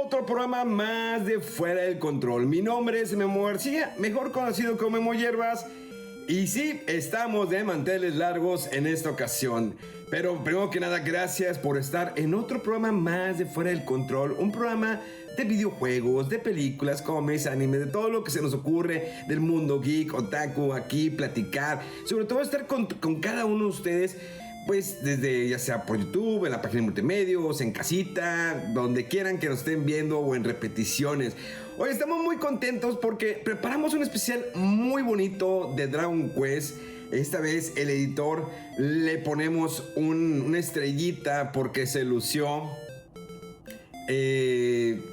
otro programa más de Fuera del Control. Mi nombre es Memo García, mejor conocido como Memo Hierbas. Y sí, estamos de manteles largos en esta ocasión. Pero primero que nada, gracias por estar en otro programa más de Fuera del Control. Un programa de videojuegos, de películas, cómics, anime, de todo lo que se nos ocurre del mundo geek, otaku, aquí platicar. Sobre todo estar con cada uno de ustedes, pues desde ya sea por YouTube, en la página de multimedios, en casita, donde quieran que nos estén viendo o en repeticiones. Hoy estamos muy contentos porque preparamos un especial muy bonito de Dragon Quest. Esta vez el editor le ponemos una estrellita porque se lució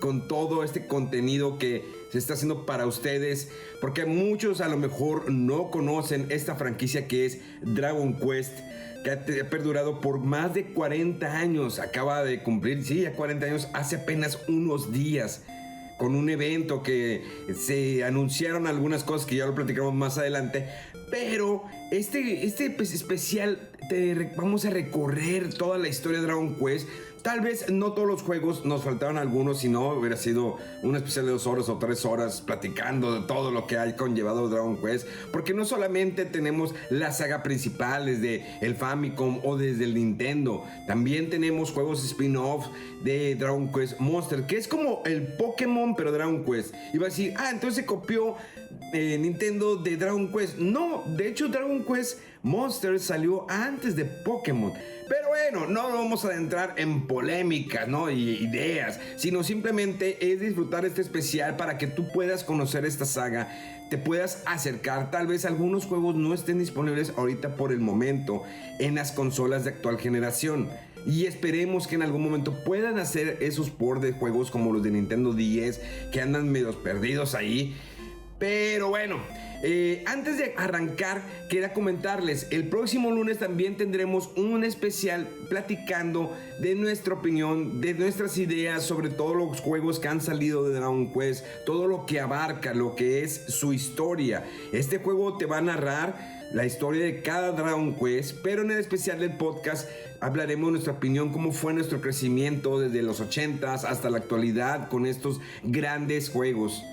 con todo este contenido que se está haciendo para ustedes, porque muchos a lo mejor no conocen esta franquicia que es Dragon Quest, que ha perdurado por más de 40 años. Acaba de cumplir, sí, ya 40 años, hace apenas unos días, con un evento que se anunciaron algunas cosas que ya lo platicamos más adelante. Pero este especial vamos a recorrer toda la historia de Dragon Quest. Tal vez no todos los juegos, nos faltaron algunos, si no hubiera sido un especial de 2 horas o 3 horas platicando de todo lo que hay conllevado Dragon Quest, porque no solamente tenemos la saga principal desde el Famicom o desde el Nintendo, también tenemos juegos spin-off de Dragon Quest Monster, que es como el Pokémon pero Dragon Quest. Iba a decir, entonces se copió Nintendo de Dragon Quest. No, de hecho Dragon Quest Monster salió antes de Pokémon. Pero bueno, no vamos a adentrar en polémicas, ¿no? Y ideas, sino simplemente es disfrutar este especial para que tú puedas conocer esta saga, te puedas acercar. Tal vez algunos juegos no estén disponibles ahorita por el momento en las consolas de actual generación. Y esperemos que en algún momento puedan hacer esos ports de juegos como los de Nintendo 10 que andan medio perdidos ahí. Pero bueno, antes de arrancar, quería comentarles, el próximo lunes también tendremos un especial platicando de nuestra opinión, de nuestras ideas sobre todos los juegos que han salido de Dragon Quest, todo lo que abarca, lo que es su historia. Este juego te va a narrar la historia de cada Dragon Quest, pero en el especial del podcast hablaremos de nuestra opinión, cómo fue nuestro crecimiento desde los 80s hasta la actualidad con estos grandes juegos.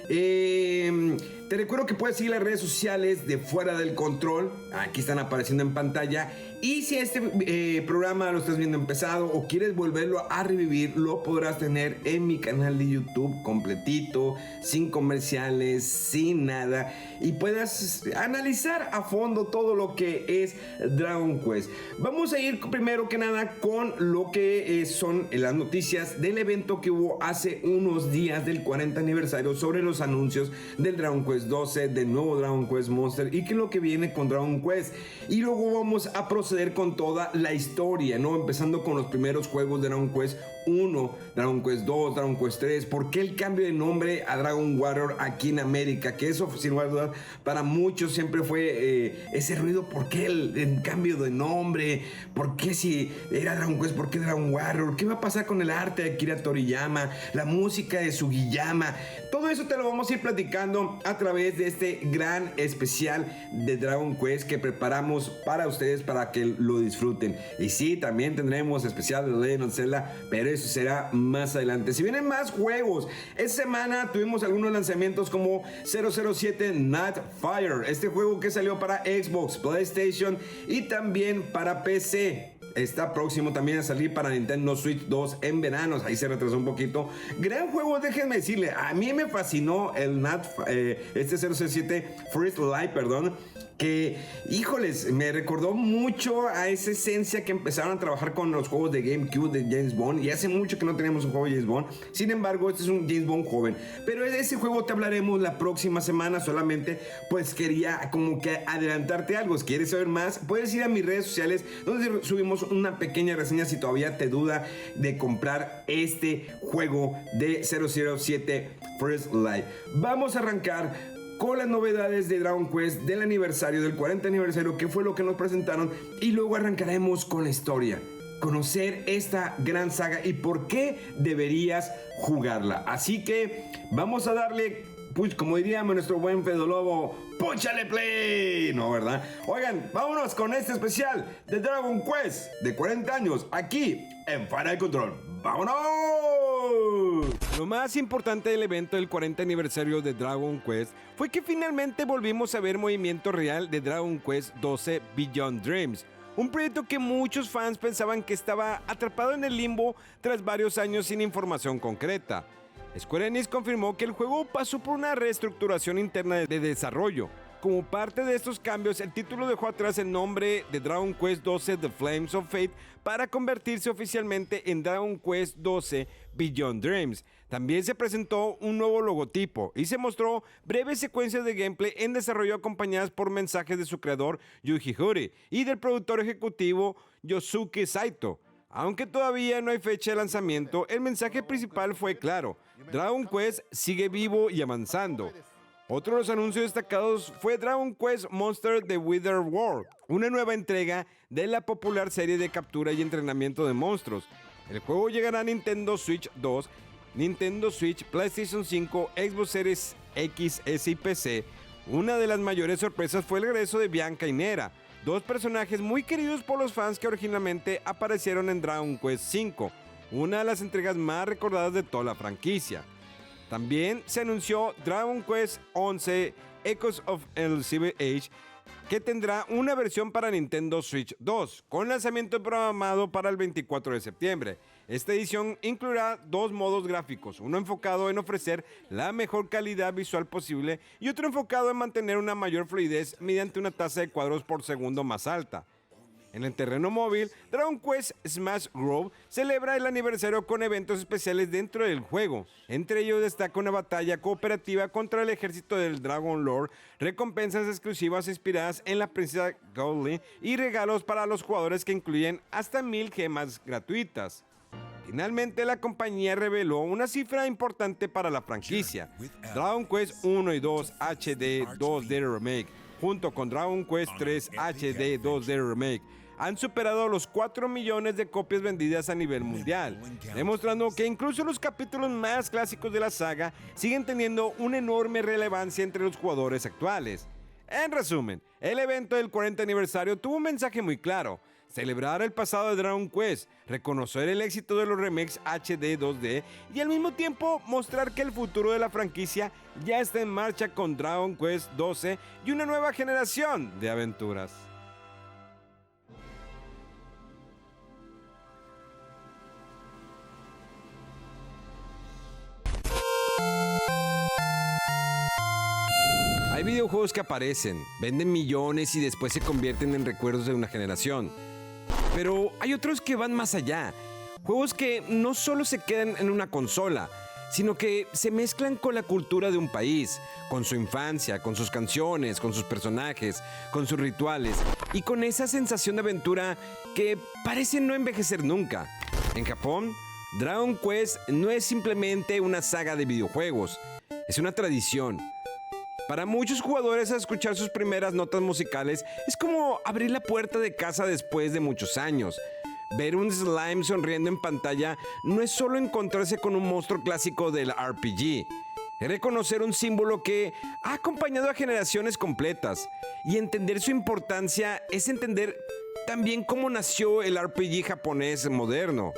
Te recuerdo que puedes seguir las redes sociales de Fuera del Control. Aquí están apareciendo en pantalla. Y si este programa lo estás viendo empezado o quieres volverlo a revivir, lo podrás tener en mi canal de YouTube completito, sin comerciales, sin nada, y puedas analizar a fondo todo lo que es Dragon Quest. Vamos a ir primero que nada con lo que son las noticias del evento que hubo hace unos días del 40 aniversario sobre los anuncios del Dragon Quest 12, del nuevo Dragon Quest Monster y que es lo que viene con Dragon Quest. Y luego vamos a proceder con toda la historia, ¿no? Empezando con los primeros juegos de Dragon Quest 1, Dragon Quest 2, Dragon Quest 3. ¿Por qué el cambio de nombre a Dragon Warrior aquí en América? Que eso, sin lugar a dudas, para muchos siempre fue ese ruido. ¿Por qué el cambio de nombre? ¿Por qué si era Dragon Quest? ¿Por qué Dragon Warrior? ¿Qué va a pasar con el arte de Akira Toriyama? La música de Sugiyama. Todo eso te lo vamos a ir platicando a través de este gran especial de Dragon Quest que preparamos para ustedes para que lo disfruten. Y sí, también tendremos especial de Legend of Zelda, pero eso será más adelante. Si vienen más juegos, esta semana tuvimos algunos lanzamientos como 007 Nightfire, este juego que salió para Xbox, PlayStation y también para PC. Está próximo también a salir para Nintendo Switch 2 en verano. Ahí se retrasó un poquito. Gran juego, déjenme decirle. A mí me fascinó el este 007 First Light, perdón. Que, híjoles, me recordó mucho a esa esencia que empezaron a trabajar con los juegos de GameCube de James Bond. Y hace mucho que no teníamos un juego de James Bond. Sin embargo, este es un James Bond joven. Pero de ese juego te hablaremos la próxima semana. Solamente, pues, quería como que adelantarte algo. Si quieres saber más, puedes ir a mis redes sociales, donde subimos una pequeña reseña si todavía te duda de comprar este juego de 007 First Light. Vamos a arrancar con las novedades de Dragon Quest del aniversario, del 40 aniversario, que fue lo que nos presentaron, y luego arrancaremos con la historia, conocer esta gran saga y por qué deberías jugarla. Así que vamos a darle, pues como diríamos nuestro buen Fede Lobo, ¡púchale play! No, ¿verdad? Oigan, vámonos con este especial de Dragon Quest de 40 años aquí en Fuera de Control. ¡Vámonos! Lo más importante del evento del 40 aniversario de Dragon Quest fue que finalmente volvimos a ver movimiento real de Dragon Quest 12 Beyond Dreams, un proyecto que muchos fans pensaban que estaba atrapado en el limbo tras varios años sin información concreta. Square Enix confirmó que el juego pasó por una reestructuración interna de desarrollo. Como parte de estos cambios, el título dejó atrás el nombre de Dragon Quest 12 The Flames of Fate para convertirse oficialmente en Dragon Quest 12 Beyond Dreams. También se presentó un nuevo logotipo y se mostró breves secuencias de gameplay en desarrollo acompañadas por mensajes de su creador Yuji Horii y del productor ejecutivo Yosuke Saito. Aunque todavía no hay fecha de lanzamiento, el mensaje principal fue claro: Dragon Quest sigue vivo y avanzando. Otro de los anuncios destacados fue Dragon Quest Monster The Wither World, una nueva entrega de la popular serie de captura y entrenamiento de monstruos. El juego llegará a Nintendo Switch 2, Nintendo Switch, PlayStation 5, Xbox Series X, S y PC. Una de las mayores sorpresas fue el regreso de Bianca y Nera, dos personajes muy queridos por los fans que originalmente aparecieron en Dragon Quest V, una de las entregas más recordadas de toda la franquicia. También se anunció Dragon Quest XI Echoes of the Silver Age, que tendrá una versión para Nintendo Switch 2, con lanzamiento programado para el 24 de septiembre. Esta edición incluirá dos modos gráficos, uno enfocado en ofrecer la mejor calidad visual posible y otro enfocado en mantener una mayor fluidez mediante una tasa de cuadros por segundo más alta. En el terreno móvil, Dragon Quest Smash Grove celebra el aniversario con eventos especiales dentro del juego. Entre ellos destaca una batalla cooperativa contra el ejército del Dragon Lord, recompensas exclusivas inspiradas en la princesa Gauntlet y regalos para los jugadores que incluyen hasta 1000 gemas gratuitas. Finalmente, la compañía reveló una cifra importante para la franquicia. Dragon Quest 1 y 2 HD 2D Remake, junto con Dragon Quest 3 HD 2D Remake, han superado los 4 millones de copias vendidas a nivel mundial, demostrando que incluso los capítulos más clásicos de la saga siguen teniendo una enorme relevancia entre los jugadores actuales. En resumen, el evento del 40 aniversario tuvo un mensaje muy claro: celebrar el pasado de Dragon Quest, reconocer el éxito de los remakes HD 2D y al mismo tiempo mostrar que el futuro de la franquicia ya está en marcha con Dragon Quest 12 y una nueva generación de aventuras. Hay videojuegos que aparecen, venden millones y después se convierten en recuerdos de una generación. Pero hay otros que van más allá. Juegos que no solo se quedan en una consola, sino que se mezclan con la cultura de un país, con su infancia, con sus canciones, con sus personajes, con sus rituales y con esa sensación de aventura que parece no envejecer nunca. En Japón, Dragon Quest no es simplemente una saga de videojuegos, es una tradición. Para muchos jugadores, al escuchar sus primeras notas musicales es como abrir la puerta de casa después de muchos años. Ver un slime sonriendo en pantalla no es solo encontrarse con un monstruo clásico del RPG. Es reconocer un símbolo que ha acompañado a generaciones completas. Y entender su importancia es entender también cómo nació el RPG japonés moderno.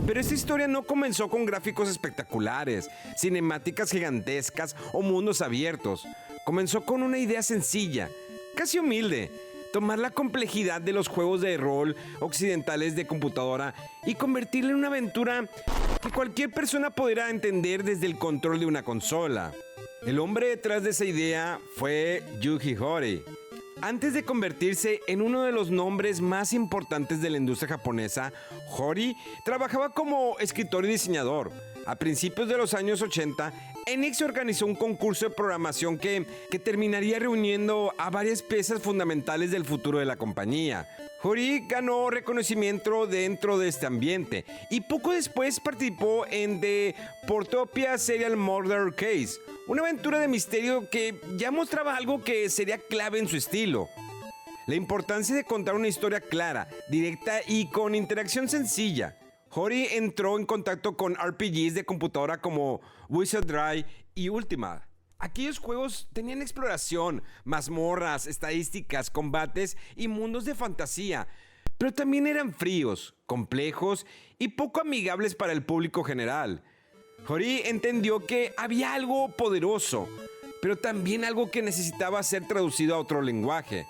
Pero esta historia no comenzó con gráficos espectaculares, cinemáticas gigantescas o mundos abiertos. Comenzó con una idea sencilla, casi humilde: tomar la complejidad de los juegos de rol occidentales de computadora y convertirla en una aventura que cualquier persona podrá entender desde el control de una consola. El hombre detrás de esa idea fue Yuji Horii. Antes de convertirse en uno de los nombres más importantes de la industria japonesa, Horii trabajaba como escritor y diseñador. A principios de los años 80, Enix organizó un concurso de programación que terminaría reuniendo a varias piezas fundamentales del futuro de la compañía. Horii ganó reconocimiento dentro de este ambiente y poco después participó en The Portopia Serial Murder Case, una aventura de misterio que ya mostraba algo que sería clave en su estilo: la importancia de contar una historia clara, directa y con interacción sencilla. Horii entró en contacto con RPGs de computadora como Wizardry y Ultima. Aquellos juegos tenían exploración, mazmorras, estadísticas, combates y mundos de fantasía, pero también eran fríos, complejos y poco amigables para el público general. Hori entendió que había algo poderoso, pero también algo que necesitaba ser traducido a otro lenguaje.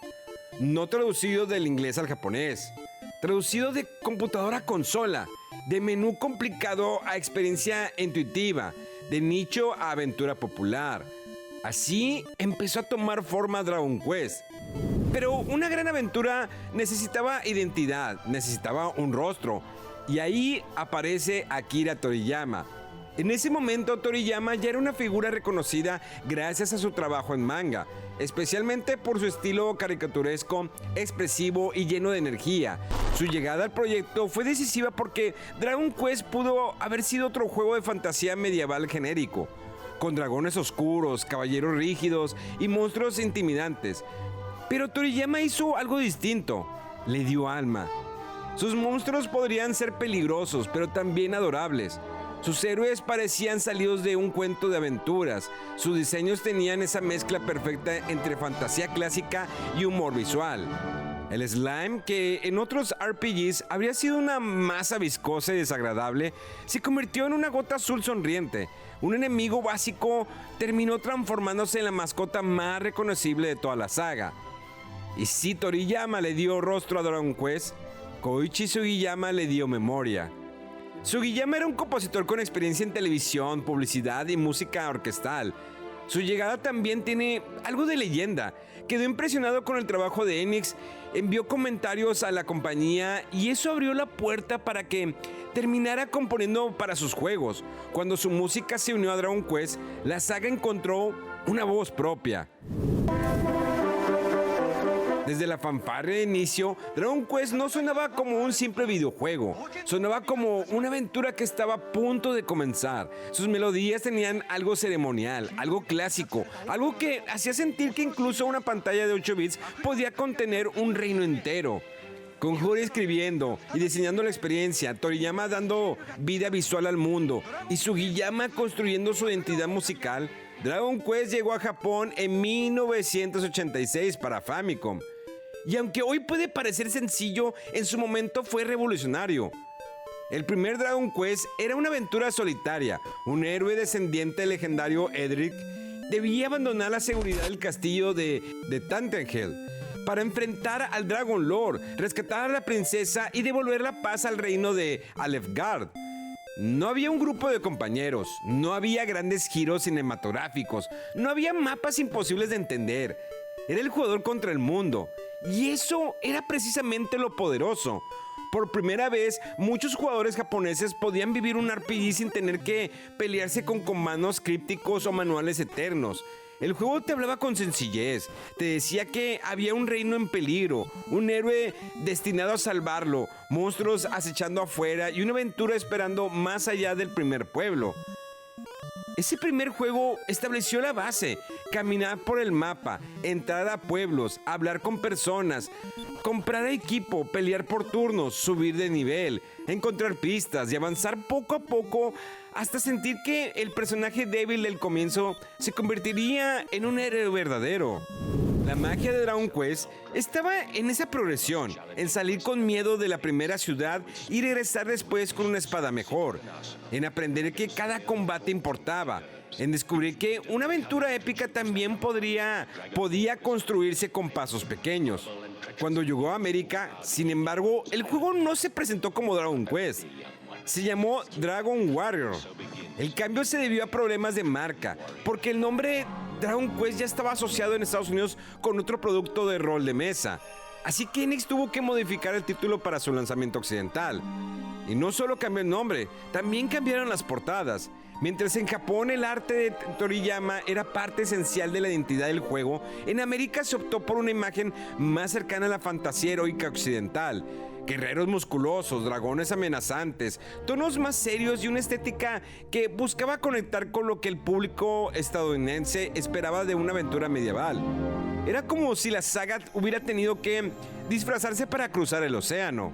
No traducido del inglés al japonés, traducido de computadora a consola, de menú complicado a experiencia intuitiva, de nicho a aventura popular. Así empezó a tomar forma Dragon Quest. Pero una gran aventura necesitaba identidad, necesitaba un rostro. Y ahí aparece Akira Toriyama. En ese momento Toriyama ya era una figura reconocida gracias a su trabajo en manga, especialmente por su estilo caricaturesco, expresivo y lleno de energía. Su llegada al proyecto fue decisiva porque Dragon Quest pudo haber sido otro juego de fantasía medieval genérico, con dragones oscuros, caballeros rígidos y monstruos intimidantes. Pero Toriyama hizo algo distinto, le dio alma. Sus monstruos podrían ser peligrosos, pero también adorables. Sus héroes parecían salidos de un cuento de aventuras. Sus diseños tenían esa mezcla perfecta entre fantasía clásica y humor visual. El slime, que en otros RPGs habría sido una masa viscosa y desagradable, se convirtió en una gota azul sonriente. Un enemigo básico terminó transformándose en la mascota más reconocible de toda la saga. Y si Toriyama le dio rostro a Dragon Quest, Koichi Sugiyama le dio memoria. Sugiyama era un compositor con experiencia en televisión, publicidad y música orquestal. Su llegada también tiene algo de leyenda. Quedó impresionado con el trabajo de Enix, envió comentarios a la compañía y eso abrió la puerta para que terminara componiendo para sus juegos. Cuando su música se unió a Dragon Quest, la saga encontró una voz propia. Desde la fanfarria de inicio, Dragon Quest no sonaba como un simple videojuego, sonaba como una aventura que estaba a punto de comenzar. Sus melodías tenían algo ceremonial, algo clásico, algo que hacía sentir que incluso una pantalla de 8 bits podía contener un reino entero. Con Hori escribiendo y diseñando la experiencia, Toriyama dando vida visual al mundo y Sugiyama construyendo su identidad musical, Dragon Quest llegó a Japón en 1986 para Famicom. Y aunque hoy puede parecer sencillo, en su momento fue revolucionario. El primer Dragon Quest era una aventura solitaria. Un héroe descendiente del legendario Edric debía abandonar la seguridad del castillo de Tantenhel para enfrentar al Dragon Lord, rescatar a la princesa y devolver la paz al reino de Alefgard. No había un grupo de compañeros, no había grandes giros cinematográficos, no había mapas imposibles de entender. Era el jugador contra el mundo. Y eso era precisamente lo poderoso. Por primera vez, muchos jugadores japoneses podían vivir un RPG sin tener que pelearse con comandos crípticos o manuales eternos. El juego te hablaba con sencillez, te decía que había un reino en peligro, un héroe destinado a salvarlo, monstruos acechando afuera y una aventura esperando más allá del primer pueblo. Ese primer juego estableció la base: caminar por el mapa, entrar a pueblos, hablar con personas, comprar equipo, pelear por turnos, subir de nivel, encontrar pistas y avanzar poco a poco hasta sentir que el personaje débil del comienzo se convertiría en un héroe verdadero. La magia de Dragon Quest estaba en esa progresión, en salir con miedo de la primera ciudad y regresar después con una espada mejor, en aprender que cada combate importaba, en descubrir que una aventura épica también podía construirse con pasos pequeños. Cuando llegó a América, sin embargo, el juego no se presentó como Dragon Quest. Se llamó Dragon Warrior. El cambio se debió a problemas de marca, porque el nombre Dragon Quest ya estaba asociado en Estados Unidos con otro producto de rol de mesa. Así que Enix tuvo que modificar el título para su lanzamiento occidental. Y no solo cambió el nombre, también cambiaron las portadas. Mientras en Japón el arte de Toriyama era parte esencial de la identidad del juego, en América se optó por una imagen más cercana a la fantasía heroica occidental. Guerreros musculosos, dragones amenazantes, tonos más serios y una estética que buscaba conectar con lo que el público estadounidense esperaba de una aventura medieval. Era como si la saga hubiera tenido que disfrazarse para cruzar el océano.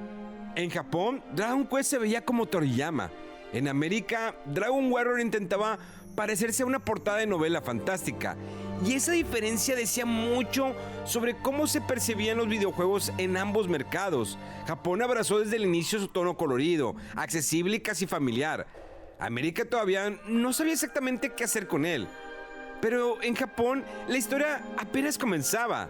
En Japón, Dragon Quest se veía como Toriyama. En América, Dragon Warrior intentaba parecerse a una portada de novela fantástica. Y esa diferencia decía mucho sobre cómo se percibían los videojuegos en ambos mercados. Japón abrazó desde el inicio su tono colorido, accesible y casi familiar. América todavía no sabía exactamente qué hacer con él. Pero en Japón la historia apenas comenzaba.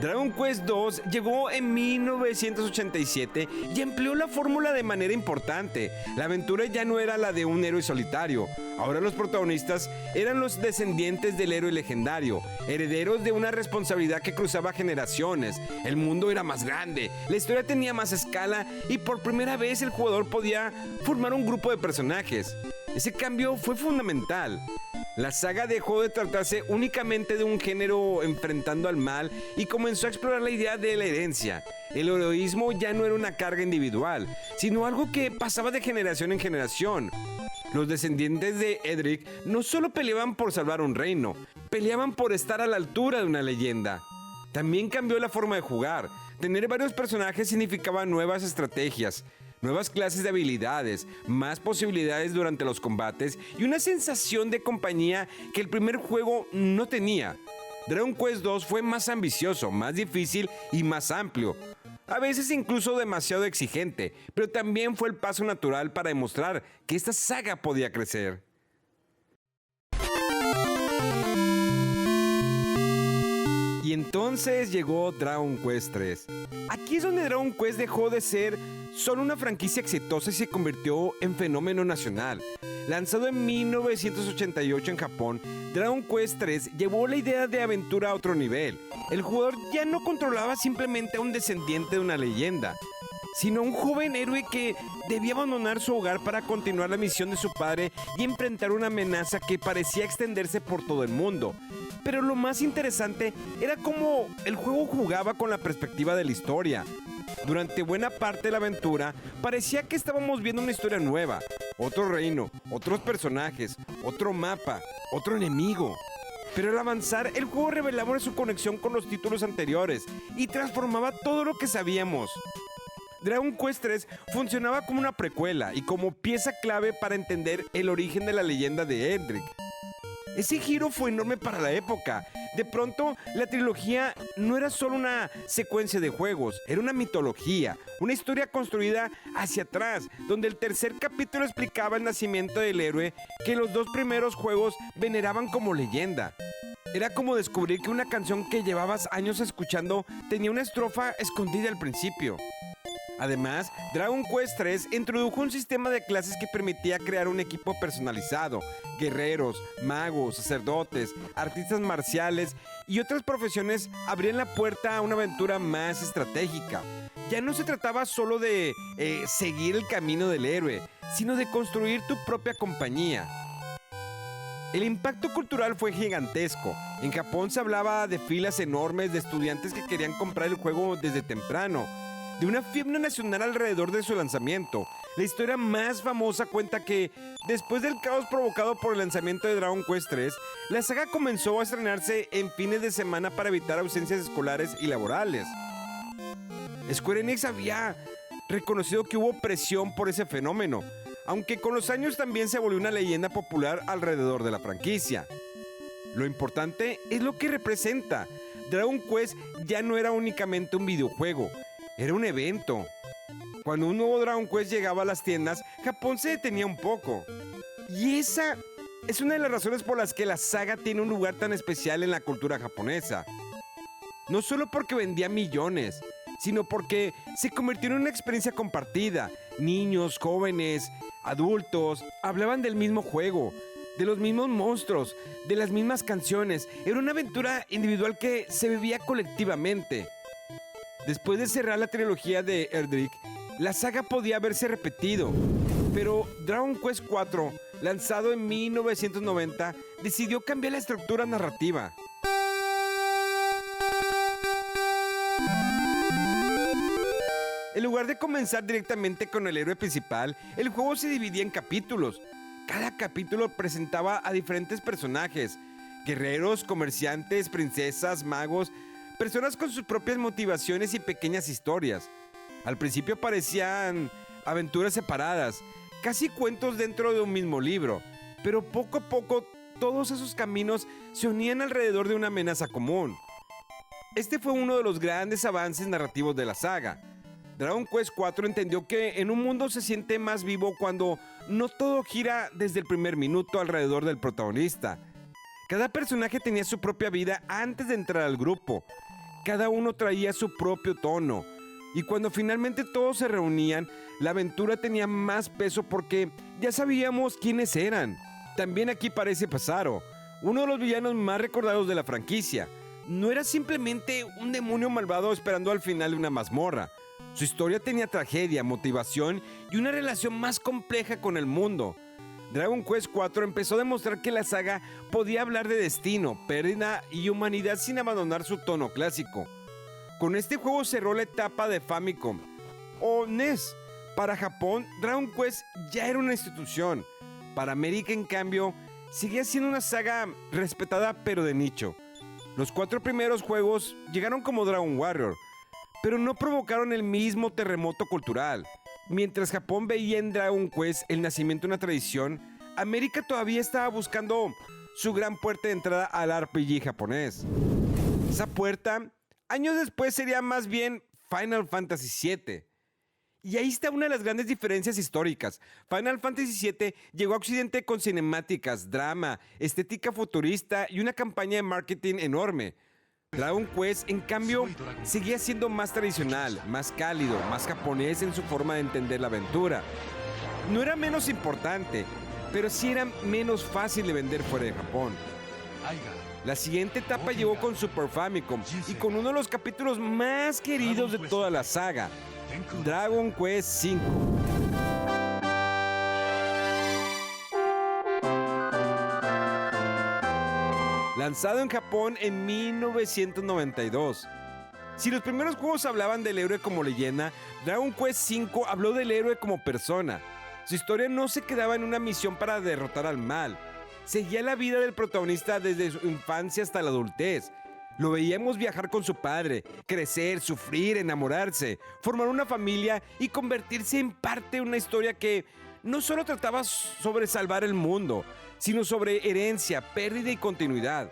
Dragon Quest II llegó en 1987 y empleó la fórmula de manera importante. La aventura ya no era la de un héroe solitario. Ahora los protagonistas eran los descendientes del héroe legendario, herederos de una responsabilidad que cruzaba generaciones. El mundo era más grande, la historia tenía más escala y por primera vez el jugador podía formar un grupo de personajes. Ese cambio fue fundamental. La saga dejó de tratarse únicamente de un género enfrentando al mal y comenzó a explorar la idea de la herencia. El heroísmo ya no era una carga individual, sino algo que pasaba de generación en generación. Los descendientes de Edric no solo peleaban por salvar un reino, peleaban por estar a la altura de una leyenda. También cambió la forma de jugar. Tener varios personajes significaba nuevas estrategias, nuevas clases de habilidades, más posibilidades durante los combates y una sensación de compañía que el primer juego no tenía. Dragon Quest II fue más ambicioso, más difícil y más amplio. A veces incluso demasiado exigente, pero también fue el paso natural para demostrar que esta saga podía crecer. Y entonces llegó Dragon Quest III. Aquí es donde Dragon Quest dejó de ser solo una franquicia exitosa y se convirtió en fenómeno nacional. Lanzado en 1988 en Japón, Dragon Quest III llevó la idea de aventura a otro nivel. El jugador ya no controlaba simplemente a un descendiente de una leyenda, sino a un joven héroe que debía abandonar su hogar para continuar la misión de su padre y enfrentar una amenaza que parecía extenderse por todo el mundo. Pero lo más interesante era cómo el juego jugaba con la perspectiva de la historia. Durante buena parte de la aventura, parecía que estábamos viendo una historia nueva. Otro reino, otros personajes, otro mapa, otro enemigo. Pero al avanzar, el juego revelaba su conexión con los títulos anteriores y transformaba todo lo que sabíamos. Dragon Quest III funcionaba como una precuela y como pieza clave para entender el origen de la leyenda de Edric. Ese giro fue enorme para la época. De pronto, la trilogía no era solo una secuencia de juegos, era una mitología, una historia construida hacia atrás, donde el tercer capítulo explicaba el nacimiento del héroe que los dos primeros juegos veneraban como leyenda. Era como descubrir que una canción que llevabas años escuchando tenía una estrofa escondida al principio. Además, Dragon Quest III introdujo un sistema de clases que permitía crear un equipo personalizado. Guerreros, magos, sacerdotes, artistas marciales y otras profesiones abrían la puerta a una aventura más estratégica. Ya no se trataba solo de seguir el camino del héroe, sino de construir tu propia compañía. El impacto cultural fue gigantesco. En Japón se hablaba de filas enormes de estudiantes que querían comprar el juego desde temprano, de una fiebre nacional alrededor de su lanzamiento. La historia más famosa cuenta que, después del caos provocado por el lanzamiento de Dragon Quest III, la saga comenzó a estrenarse en fines de semana para evitar ausencias escolares y laborales. Square Enix había reconocido que hubo presión por ese fenómeno, aunque con los años también se volvió una leyenda popular alrededor de la franquicia. Lo importante es lo que representa. Dragon Quest ya no era únicamente un videojuego, era un evento. Cuando un nuevo Dragon Quest llegaba a las tiendas, Japón se detenía un poco. Y esa es una de las razones por las que la saga tiene un lugar tan especial en la cultura japonesa. No solo porque vendía millones, sino porque se convirtió en una experiencia compartida. Niños, jóvenes, adultos hablaban del mismo juego, de los mismos monstruos, de las mismas canciones. Era una aventura individual que se vivía colectivamente. Después de cerrar la trilogía de Edric, la saga podía haberse repetido, pero Dragon Quest IV, lanzado en 1990, decidió cambiar la estructura narrativa. En lugar de comenzar directamente con el héroe principal, el juego se dividía en capítulos. Cada capítulo presentaba a diferentes personajes: guerreros, comerciantes, princesas, magos, personas con sus propias motivaciones y pequeñas historias. Al principio parecían aventuras separadas, casi cuentos dentro de un mismo libro, pero poco a poco todos esos caminos se unían alrededor de una amenaza común. Este fue uno de los grandes avances narrativos de la saga. Dragon Quest IV entendió que en un mundo se siente más vivo cuando no todo gira desde el primer minuto alrededor del protagonista. Cada personaje tenía su propia vida antes de entrar al grupo. Cada uno traía su propio tono. Y cuando finalmente todos se reunían, la aventura tenía más peso porque ya sabíamos quiénes eran. También aquí aparece Pazaro, uno de los villanos más recordados de la franquicia. No era simplemente un demonio malvado esperando al final de una mazmorra. Su historia tenía tragedia, motivación y una relación más compleja con el mundo. Dragon Quest IV empezó a demostrar que la saga podía hablar de destino, pérdida y humanidad sin abandonar su tono clásico. Con este juego cerró la etapa de Famicom o NES. Para Japón, Dragon Quest ya era una institución. Para América, en cambio, seguía siendo una saga respetada pero de nicho. Los 4 primeros juegos llegaron como Dragon Warrior, pero no provocaron el mismo terremoto cultural. Mientras Japón veía en Dragon Quest el nacimiento de una tradición, América todavía estaba buscando su gran puerta de entrada al RPG japonés. Esa puerta, años después, sería más bien Final Fantasy VII. Y ahí está una de las grandes diferencias históricas. Final Fantasy VII llegó a Occidente con cinemáticas, drama, estética futurista y una campaña de marketing enorme. Dragon Quest, en cambio, seguía siendo más tradicional, más cálido, más japonés en su forma de entender la aventura. No era menos importante, pero sí era menos fácil de vender fuera de Japón. La siguiente etapa llegó con Super Famicom y con uno de los capítulos más queridos de toda la saga, Dragon Quest V. Lanzado en Japón en 1992. Si los primeros juegos hablaban del héroe como leyenda, Dragon Quest V habló del héroe como persona. Su historia no se quedaba en una misión para derrotar al mal. Seguía la vida del protagonista desde su infancia hasta la adultez. Lo veíamos viajar con su padre, crecer, sufrir, enamorarse, formar una familia y convertirse en parte de una historia que no solo trataba sobre salvar el mundo, sino sobre herencia, pérdida y continuidad.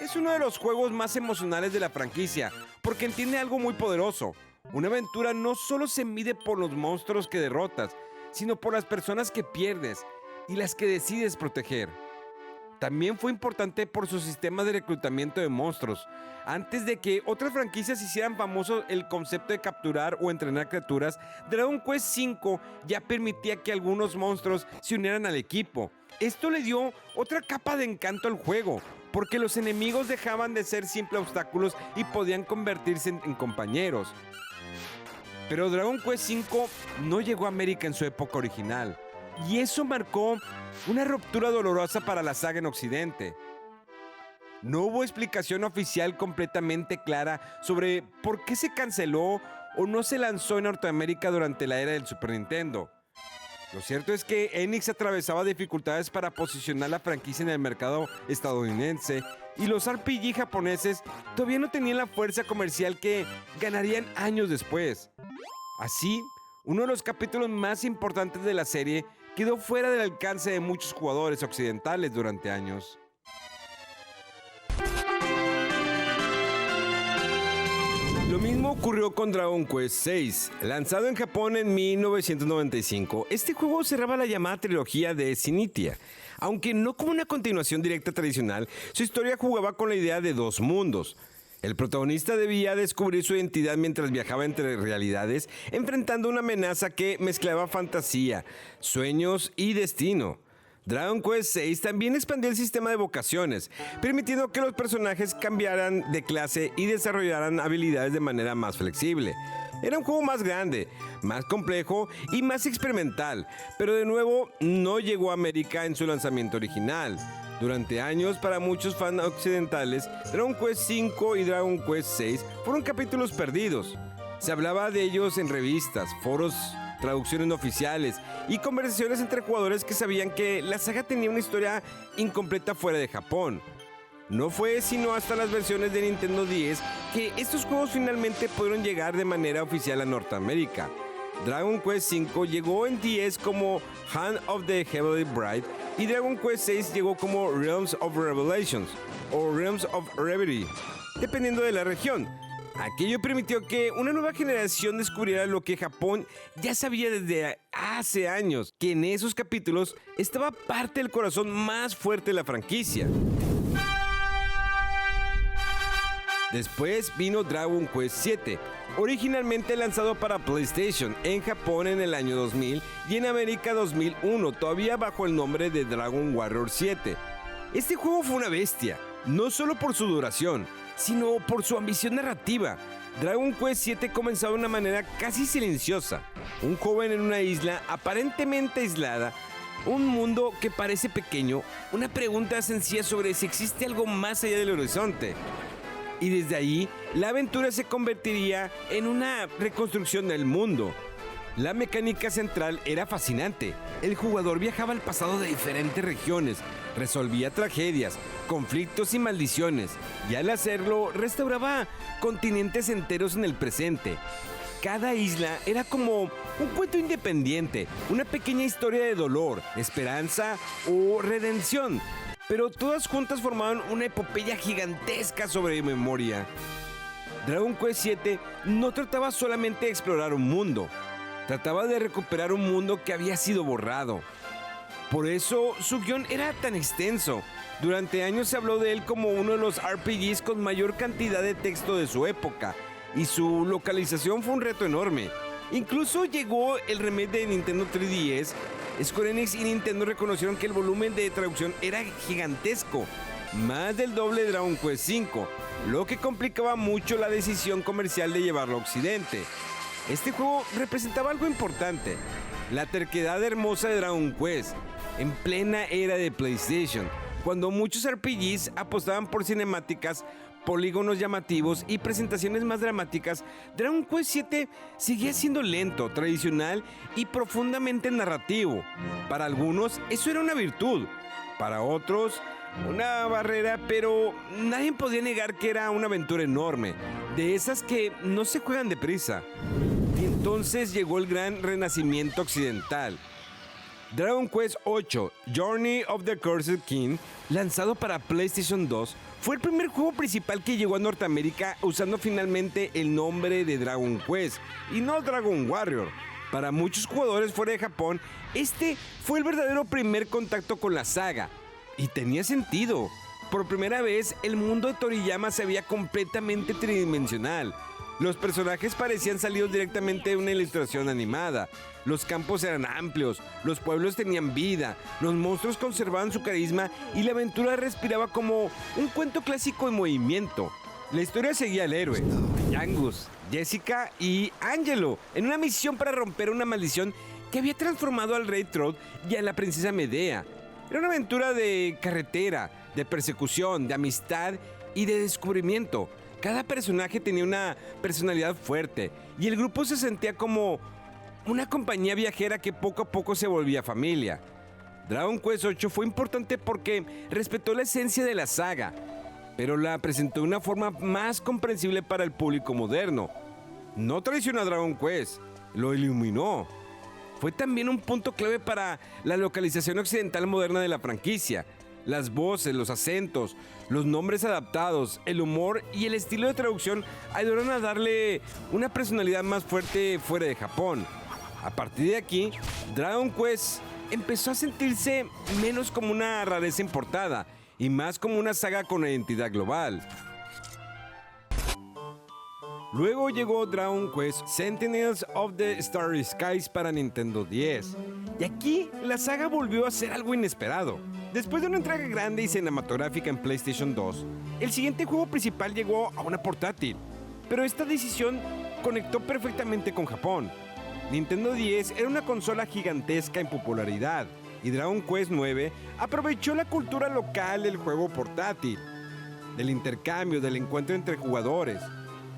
Es uno de los juegos más emocionales de la franquicia, porque entiende algo muy poderoso. Una aventura no solo se mide por los monstruos que derrotas, sino por las personas que pierdes y las que decides proteger. También fue importante por su sistema de reclutamiento de monstruos. Antes de que otras franquicias hicieran famoso el concepto de capturar o entrenar criaturas, Dragon Quest V ya permitía que algunos monstruos se unieran al equipo. Esto le dio otra capa de encanto al juego, porque los enemigos dejaban de ser simples obstáculos y podían convertirse en compañeros. Pero Dragon Quest V no llegó a América en su época original, y eso marcó una ruptura dolorosa para la saga en Occidente. No hubo explicación oficial completamente clara sobre por qué se canceló o no se lanzó en Norteamérica durante la era del Super Nintendo. Lo cierto es que Enix atravesaba dificultades para posicionar la franquicia en el mercado estadounidense y los RPG japoneses todavía no tenían la fuerza comercial que ganarían años después. Así, uno de los capítulos más importantes de la serie quedó fuera del alcance de muchos jugadores occidentales durante años. Lo mismo ocurrió con Dragon Quest VI, lanzado en Japón en 1995. Este juego cerraba la llamada trilogía de Zenithia. Aunque no como una continuación directa tradicional, su historia jugaba con la idea de dos mundos. El protagonista debía descubrir su identidad mientras viajaba entre realidades, enfrentando una amenaza que mezclaba fantasía, sueños y destino. Dragon Quest VI también expandió el sistema de vocaciones, permitiendo que los personajes cambiaran de clase y desarrollaran habilidades de manera más flexible. Era un juego más grande, más complejo y más experimental, pero de nuevo no llegó a América en su lanzamiento original. Durante años, para muchos fans occidentales, Dragon Quest V y Dragon Quest VI fueron capítulos perdidos. Se hablaba de ellos en revistas, foros, traducciones no oficiales y conversaciones entre jugadores que sabían que la saga tenía una historia incompleta fuera de Japón. No fue sino hasta las versiones de Nintendo 10 que estos juegos finalmente pudieron llegar de manera oficial a Norteamérica. Dragon Quest V llegó en 10 como Hand of the Heavenly Bride y Dragon Quest VI llegó como Realms of Revelations o Realms of Reverie, dependiendo de la región. Aquello permitió que una nueva generación descubriera lo que Japón ya sabía desde hace años, que en esos capítulos estaba parte del corazón más fuerte de la franquicia. Después vino Dragon Quest VII, originalmente lanzado para PlayStation en Japón en el año 2000 y en América 2001, todavía bajo el nombre de Dragon Warrior 7. Este juego fue una bestia, no solo por su duración, sino por su ambición narrativa. Dragon Quest VII comenzaba de una manera casi silenciosa. Un joven en una isla aparentemente aislada, un mundo que parece pequeño, una pregunta sencilla sobre si existe algo más allá del horizonte. Y desde ahí, la aventura se convertiría en una reconstrucción del mundo. La mecánica central era fascinante. El jugador viajaba al pasado de diferentes regiones, resolvía tragedias, conflictos y maldiciones, y al hacerlo restauraba continentes enteros en el presente. Cada isla era como un cuento independiente, una pequeña historia de dolor, esperanza o redención, pero todas juntas formaban una epopeya gigantesca sobre memoria. Dragon Quest VII no trataba solamente de explorar un mundo, trataba de recuperar un mundo que había sido borrado. Por eso su guión era tan extenso. Durante años se habló de él como uno de los RPGs con mayor cantidad de texto de su época, y su localización fue un reto enorme. Incluso llegó el remake de Nintendo 3DS. Square Enix y Nintendo reconocieron que el volumen de traducción era gigantesco, más del doble de Dragon Quest V, lo que complicaba mucho la decisión comercial de llevarlo a Occidente. Este juego representaba algo importante, la terquedad hermosa de Dragon Quest, en plena era de PlayStation, cuando muchos RPGs apostaban por cinemáticas, polígonos llamativos y presentaciones más dramáticas. Dragon Quest VII seguía siendo lento, tradicional y profundamente narrativo. Para algunos eso era una virtud, para otros una barrera, pero nadie podía negar que era una aventura enorme, de esas que no se juegan deprisa. Y entonces llegó el gran renacimiento occidental. Dragon Quest VIII, Journey of the Cursed King, lanzado para PlayStation 2, fue el primer juego principal que llegó a Norteamérica usando finalmente el nombre de Dragon Quest y no Dragon Warrior. Para muchos jugadores fuera de Japón, este fue el verdadero primer contacto con la saga. Y tenía sentido. Por primera vez, el mundo de Toriyama se veía completamente tridimensional. Los personajes parecían salidos directamente de una ilustración animada. Los campos eran amplios, los pueblos tenían vida, los monstruos conservaban su carisma y la aventura respiraba como un cuento clásico en movimiento. La historia seguía al héroe, Angus, Jessica y Angelo, en una misión para romper una maldición que había transformado al rey Trot y a la princesa Medea. Era una aventura de carretera, de persecución, de amistad y de descubrimiento. Cada personaje tenía una personalidad fuerte y el grupo se sentía como una compañía viajera que poco a poco se volvía familia. Dragon Quest VIII fue importante porque respetó la esencia de la saga, pero la presentó de una forma más comprensible para el público moderno. No traicionó a Dragon Quest, lo iluminó. Fue también un punto clave para la localización occidental moderna de la franquicia. Las voces, los acentos, los nombres adaptados, el humor y el estilo de traducción ayudaron a darle una personalidad más fuerte fuera de Japón. A partir de aquí, Dragon Quest empezó a sentirse menos como una rareza importada y más como una saga con identidad global. Luego llegó Dragon Quest Sentinels of the Starry Skies para Nintendo 10. Y aquí la saga volvió a ser algo inesperado. Después de una entrega grande y cinematográfica en PlayStation 2, el siguiente juego principal llegó a una portátil. Pero esta decisión conectó perfectamente con Japón. Nintendo 10 era una consola gigantesca en popularidad y Dragon Quest 9 aprovechó la cultura local del juego portátil, del intercambio, del encuentro entre jugadores.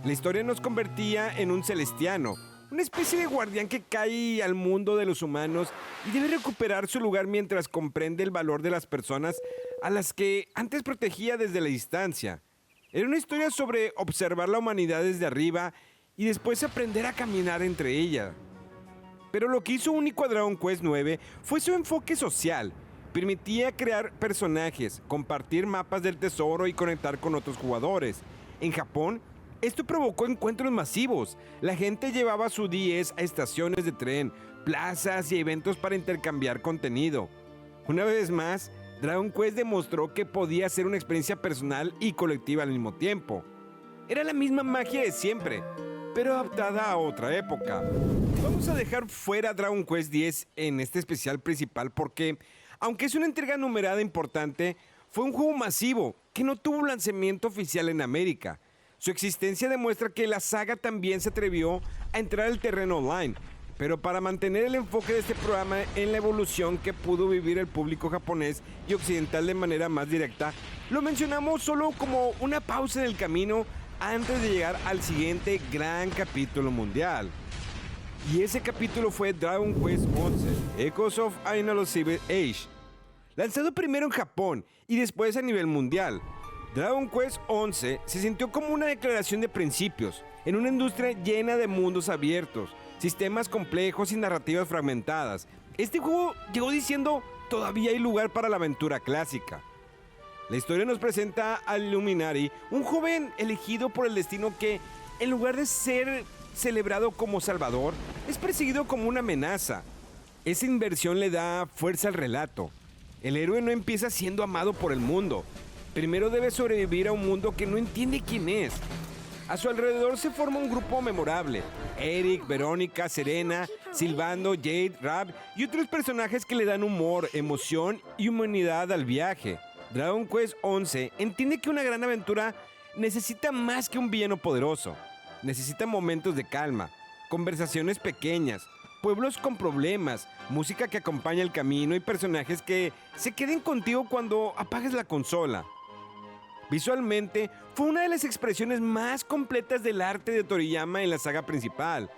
La historia nos convertía en un celestiano, una especie de guardián que cae al mundo de los humanos y debe recuperar su lugar mientras comprende el valor de las personas a las que antes protegía desde la distancia. Era una historia sobre observar la humanidad desde arriba y después aprender a caminar entre ella. Pero lo que hizo único a Dragon Quest 9 fue su enfoque social. Permitía crear personajes, compartir mapas del tesoro y conectar con otros jugadores. En Japón, Esto provocó encuentros masivos. La gente llevaba su 10 a estaciones de tren, plazas y eventos para intercambiar contenido. Una vez más, Dragon Quest demostró que podía ser una experiencia personal y colectiva al mismo tiempo. Era la misma magia de siempre, pero adaptada a otra época. Vamos a dejar fuera Dragon Quest X en este especial principal porque, aunque es una entrega numerada importante, fue un juego masivo que no tuvo un lanzamiento oficial en América. Su existencia demuestra que la saga también se atrevió a entrar al terreno online, pero para mantener el enfoque de este programa en la evolución que pudo vivir el público japonés y occidental de manera más directa, lo mencionamos solo como una pausa en el camino antes de llegar al siguiente gran capítulo mundial. Y ese capítulo fue Dragon Quest XI, Echoes of an Elusive Age, lanzado primero en Japón y después a nivel mundial. Dragon Quest XI se sintió como una declaración de principios, en una industria llena de mundos abiertos, sistemas complejos y narrativas fragmentadas. Este juego llegó diciendo, todavía hay lugar para la aventura clásica. La historia nos presenta al Illuminati, un joven elegido por el destino que, en lugar de ser celebrado como salvador, es perseguido como una amenaza. Esa inversión le da fuerza al relato. El héroe no empieza siendo amado por el mundo. Primero debe sobrevivir a un mundo que no entiende quién es. A su alrededor se forma un grupo memorable. Eric, Verónica, Serena, Silvando, Jade, Rab y otros personajes que le dan humor, emoción y humanidad al viaje. Dragon Quest XI entiende que una gran aventura necesita más que un villano poderoso. Necesita momentos de calma, conversaciones pequeñas, pueblos con problemas, música que acompaña el camino y personajes que se queden contigo cuando apagues la consola. Visualmente, fue una de las expresiones más completas del arte de Toriyama en la saga principal.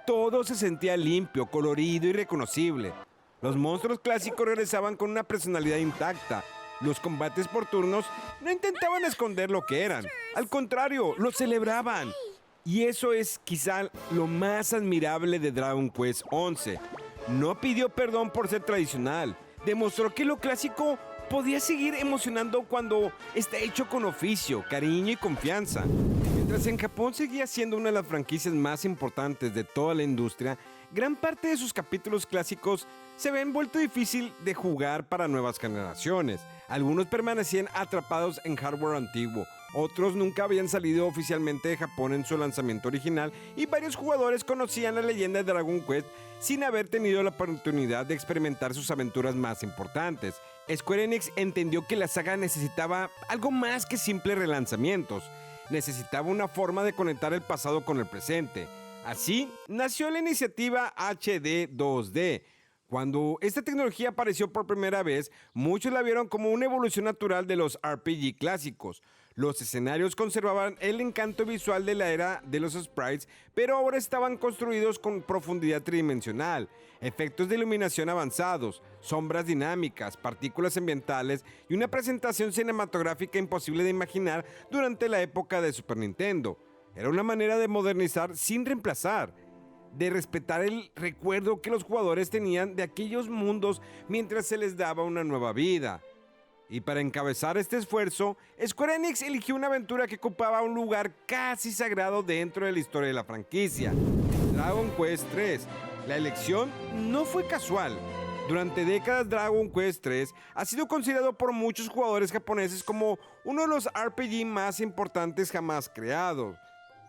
Todo se sentía limpio, colorido y reconocible. Los monstruos clásicos regresaban con una personalidad intacta. Los combates por turnos no intentaban esconder lo que eran. Al contrario, lo celebraban. Y eso es quizá lo más admirable de Dragon Quest XI. No pidió perdón por ser tradicional. Demostró que lo clásico podía seguir emocionando cuando está hecho con oficio, cariño y confianza. Mientras en Japón seguía siendo una de las franquicias más importantes de toda la industria, gran parte de sus capítulos clásicos se habían vuelto difícil de jugar para nuevas generaciones. Algunos permanecían atrapados en hardware antiguo, otros nunca habían salido oficialmente de Japón en su lanzamiento original y varios jugadores conocían la leyenda de Dragon Quest sin haber tenido la oportunidad de experimentar sus aventuras más importantes. Square Enix entendió que la saga necesitaba algo más que simples relanzamientos. Necesitaba una forma de conectar el pasado con el presente. Así nació la iniciativa HD 2D. Cuando esta tecnología apareció por primera vez, muchos la vieron como una evolución natural de los RPG clásicos. Los escenarios conservaban el encanto visual de la era de los sprites, pero ahora estaban construidos con profundidad tridimensional, efectos de iluminación avanzados, sombras dinámicas, partículas ambientales y una presentación cinematográfica imposible de imaginar durante la época de Super Nintendo. Era una manera de modernizar sin reemplazar, de respetar el recuerdo que los jugadores tenían de aquellos mundos mientras se les daba una nueva vida. Y para encabezar este esfuerzo, Square Enix eligió una aventura que ocupaba un lugar casi sagrado dentro de la historia de la franquicia: Dragon Quest III. La elección no fue casual. Durante décadas, Dragon Quest III ha sido considerado por muchos jugadores japoneses como uno de los RPG más importantes jamás creados.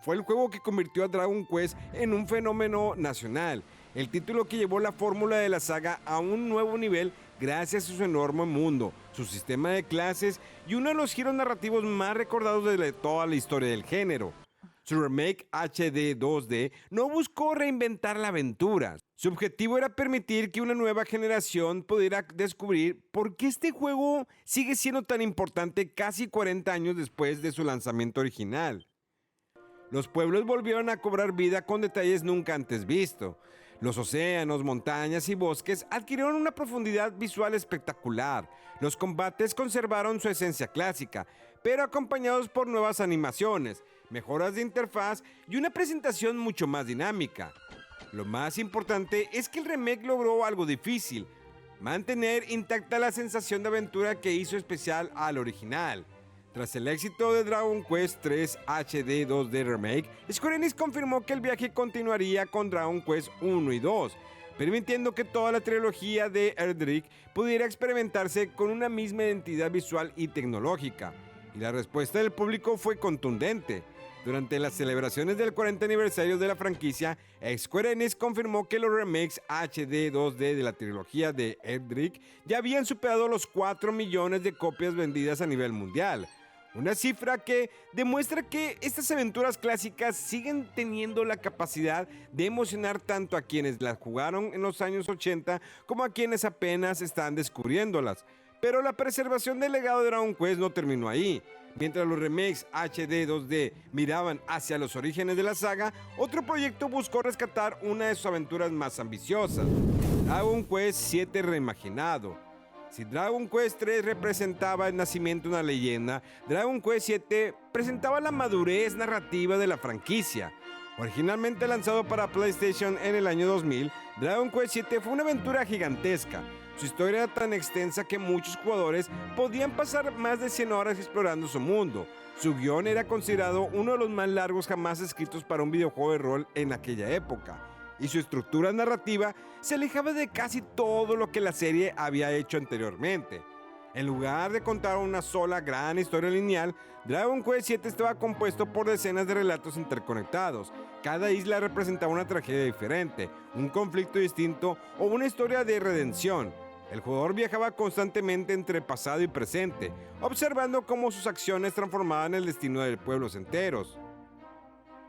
Fue el juego que convirtió a Dragon Quest en un fenómeno nacional, el título que llevó la fórmula de la saga a un nuevo nivel gracias a su enorme mundo, su sistema de clases y uno de los giros narrativos más recordados de toda la historia del género. Su remake HD 2D no buscó reinventar la aventura. Su objetivo era permitir que una nueva generación pudiera descubrir por qué este juego sigue siendo tan importante casi 40 años después de su lanzamiento original. Los pueblos volvieron a cobrar vida con detalles nunca antes vistos. Los océanos, montañas y bosques adquirieron una profundidad visual espectacular. Los combates conservaron su esencia clásica, pero acompañados por nuevas animaciones, mejoras de interfaz y una presentación mucho más dinámica. Lo más importante es que el remake logró algo difícil: mantener intacta la sensación de aventura que hizo especial al original. Tras el éxito de Dragon Quest 3 HD 2D Remake, Square Enix confirmó que el viaje continuaría con Dragon Quest 1 y 2, permitiendo que toda la trilogía de Erdrick pudiera experimentarse con una misma identidad visual y tecnológica. Y la respuesta del público fue contundente. Durante las celebraciones del 40 aniversario de la franquicia, Square Enix confirmó que los remakes HD 2D de la trilogía de Erdrick ya habían superado los 4 millones de copias vendidas a nivel mundial. Una cifra que demuestra que estas aventuras clásicas siguen teniendo la capacidad de emocionar tanto a quienes las jugaron en los años 80 como a quienes apenas están descubriéndolas. Pero la preservación del legado de Dragon Quest no terminó ahí. Mientras los remakes HD 2D miraban hacia los orígenes de la saga, otro proyecto buscó rescatar una de sus aventuras más ambiciosas, Dragon Quest VII reimaginado. Si Dragon Quest 3 representaba el nacimiento de una leyenda, Dragon Quest 7 presentaba la madurez narrativa de la franquicia. Originalmente lanzado para PlayStation en el año 2000, Dragon Quest 7 fue una aventura gigantesca. Su historia era tan extensa que muchos jugadores podían pasar más de 100 horas explorando su mundo. Su guión era considerado uno de los más largos jamás escritos para un videojuego de rol en aquella época, y su estructura narrativa se alejaba de casi todo lo que la serie había hecho anteriormente. En lugar de contar una sola gran historia lineal, Dragon Quest VII estaba compuesto por decenas de relatos interconectados. Cada isla representaba una tragedia diferente, un conflicto distinto o una historia de redención. El jugador viajaba constantemente entre pasado y presente, observando cómo sus acciones transformaban el destino de pueblos enteros.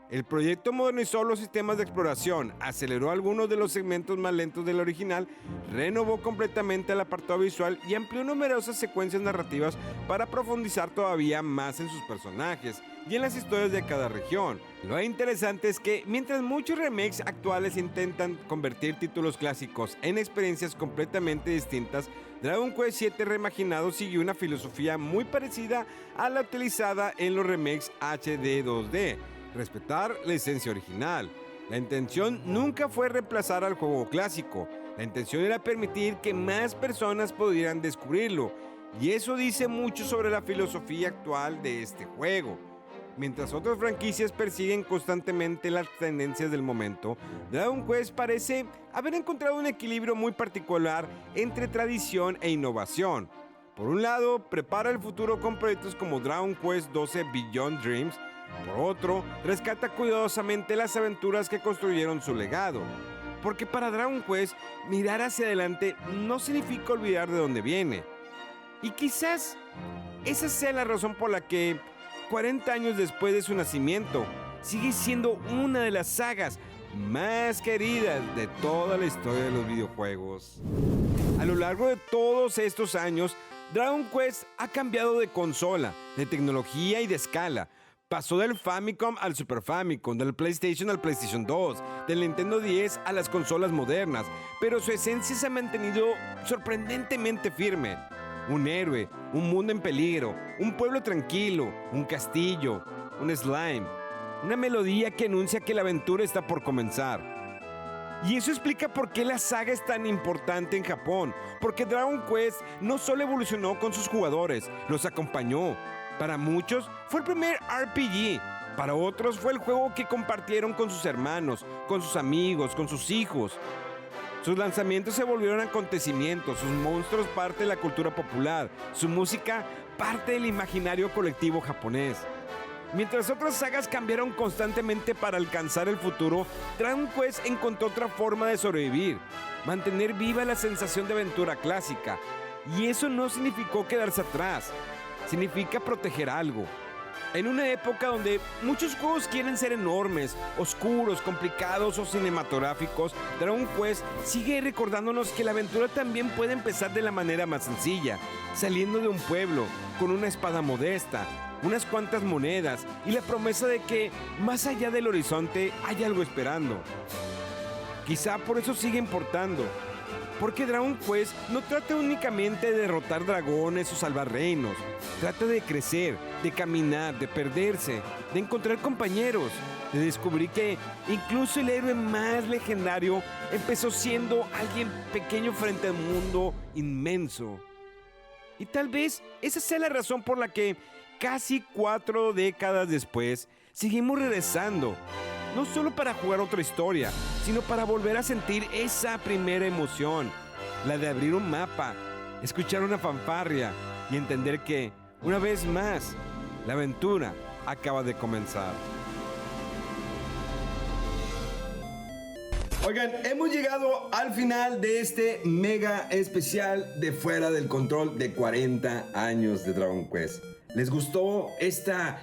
El proyecto modernizó los sistemas de exploración, aceleró algunos de los segmentos más lentos del original, renovó completamente el apartado visual y amplió numerosas secuencias narrativas para profundizar todavía más en sus personajes y en las historias de cada región. Lo interesante es que, mientras muchos remakes actuales intentan convertir títulos clásicos en experiencias completamente distintas, Dragon Quest VII reimaginado siguió una filosofía muy parecida a la utilizada en los remakes HD 2D. Respetar la esencia original. La intención nunca fue reemplazar al juego clásico. La intención era permitir que más personas pudieran descubrirlo. Y eso dice mucho sobre la filosofía actual de este juego. Mientras otras franquicias persiguen constantemente las tendencias del momento, Dragon Quest parece haber encontrado un equilibrio muy particular entre tradición e innovación. Por un lado, prepara el futuro con proyectos como Dragon Quest XII Beyond Dreams. Por otro, rescata cuidadosamente las aventuras que construyeron su legado. Porque para Dragon Quest, mirar hacia adelante no significa olvidar de dónde viene. Y quizás esa sea la razón por la que, 40 años después de su nacimiento, sigue siendo una de las sagas más queridas de toda la historia de los videojuegos. A lo largo de todos estos años, Dragon Quest ha cambiado de consola, de tecnología y de escala. Pasó del Famicom al Super Famicom, del PlayStation al PlayStation 2, del Nintendo 10 a las consolas modernas, pero su esencia se ha mantenido sorprendentemente firme. Un héroe, un mundo en peligro, un pueblo tranquilo, un castillo, un slime, una melodía que anuncia que la aventura está por comenzar. Y eso explica por qué la saga es tan importante en Japón, porque Dragon Quest no solo evolucionó con sus jugadores, los acompañó. Para muchos fue el primer RPG, para otros fue el juego que compartieron con sus hermanos, con sus amigos, con sus hijos. Sus lanzamientos se volvieron acontecimientos, sus monstruos parte de la cultura popular, su música parte del imaginario colectivo japonés. Mientras otras sagas cambiaron constantemente para alcanzar el futuro, Dragon Quest encontró otra forma de sobrevivir, mantener viva la sensación de aventura clásica. Y eso no significó quedarse atrás, significa proteger algo. En una época donde muchos juegos quieren ser enormes, oscuros, complicados o cinematográficos, Dragon Quest sigue recordándonos que la aventura también puede empezar de la manera más sencilla, saliendo de un pueblo, con una espada modesta, unas cuantas monedas y la promesa de que más allá del horizonte hay algo esperando. Quizá por eso sigue importando, porque Dragon Quest no trata únicamente de derrotar dragones o salvar reinos, trata de crecer, de caminar, de perderse, de encontrar compañeros, de descubrir que incluso el héroe más legendario empezó siendo alguien pequeño frente a un mundo inmenso. Y tal vez esa sea la razón por la que casi 4 décadas después, seguimos regresando. No solo para jugar otra historia, sino para volver a sentir esa primera emoción. La de abrir un mapa, escuchar una fanfarria y entender que, una vez más, la aventura acaba de comenzar. Oigan, hemos llegado al final de este mega especial de Fuera del Control de 40 años de Dragon Quest. ¿Les gustó esta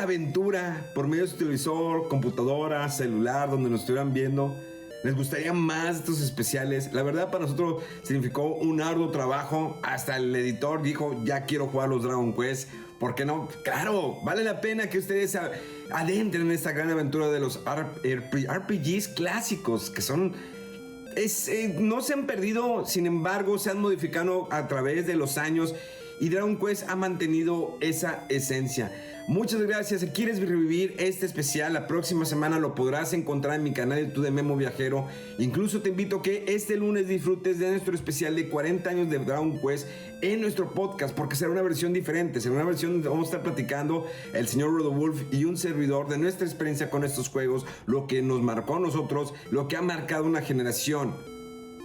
aventura por medio de su televisor, computadora, celular, donde nos estuvieran viendo? ¿Les gustaría más estos especiales? La verdad, para nosotros significó un arduo trabajo. Hasta el editor dijo, ya quiero jugar los Dragon Quest. ¿Por qué no? Claro, vale la pena que ustedes adentren en esta gran aventura de los RPGs clásicos, que son... no se han perdido, sin embargo, se han modificado a través de los años y Dragon Quest ha mantenido esa esencia. Muchas gracias. Si quieres revivir este especial, la próxima semana lo podrás encontrar en mi canal de YouTube de Memo Viajero. Incluso te invito a que este lunes disfrutes de nuestro especial de 40 años de Dragon Quest en nuestro podcast, porque será una versión diferente, será una versión donde vamos a estar platicando el señor Rodowulf y un servidor de nuestra experiencia con estos juegos, lo que nos marcó a nosotros, lo que ha marcado una generación.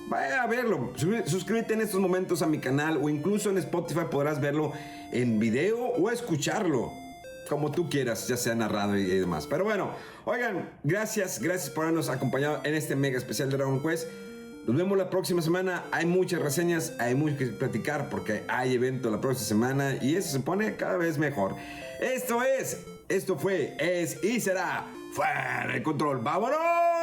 Vaya a verlo, suscríbete en estos momentos a mi canal o incluso en Spotify podrás verlo en video o escucharlo, como tú quieras, ya sea narrado y demás. Pero bueno, oigan, gracias por habernos acompañado en este mega especial de Dragon Quest. Nos vemos la próxima semana. Hay muchas reseñas, hay mucho que platicar porque hay evento la próxima semana y eso se pone cada vez mejor. Esto fue y será Fuera del Control. ¡Vámonos!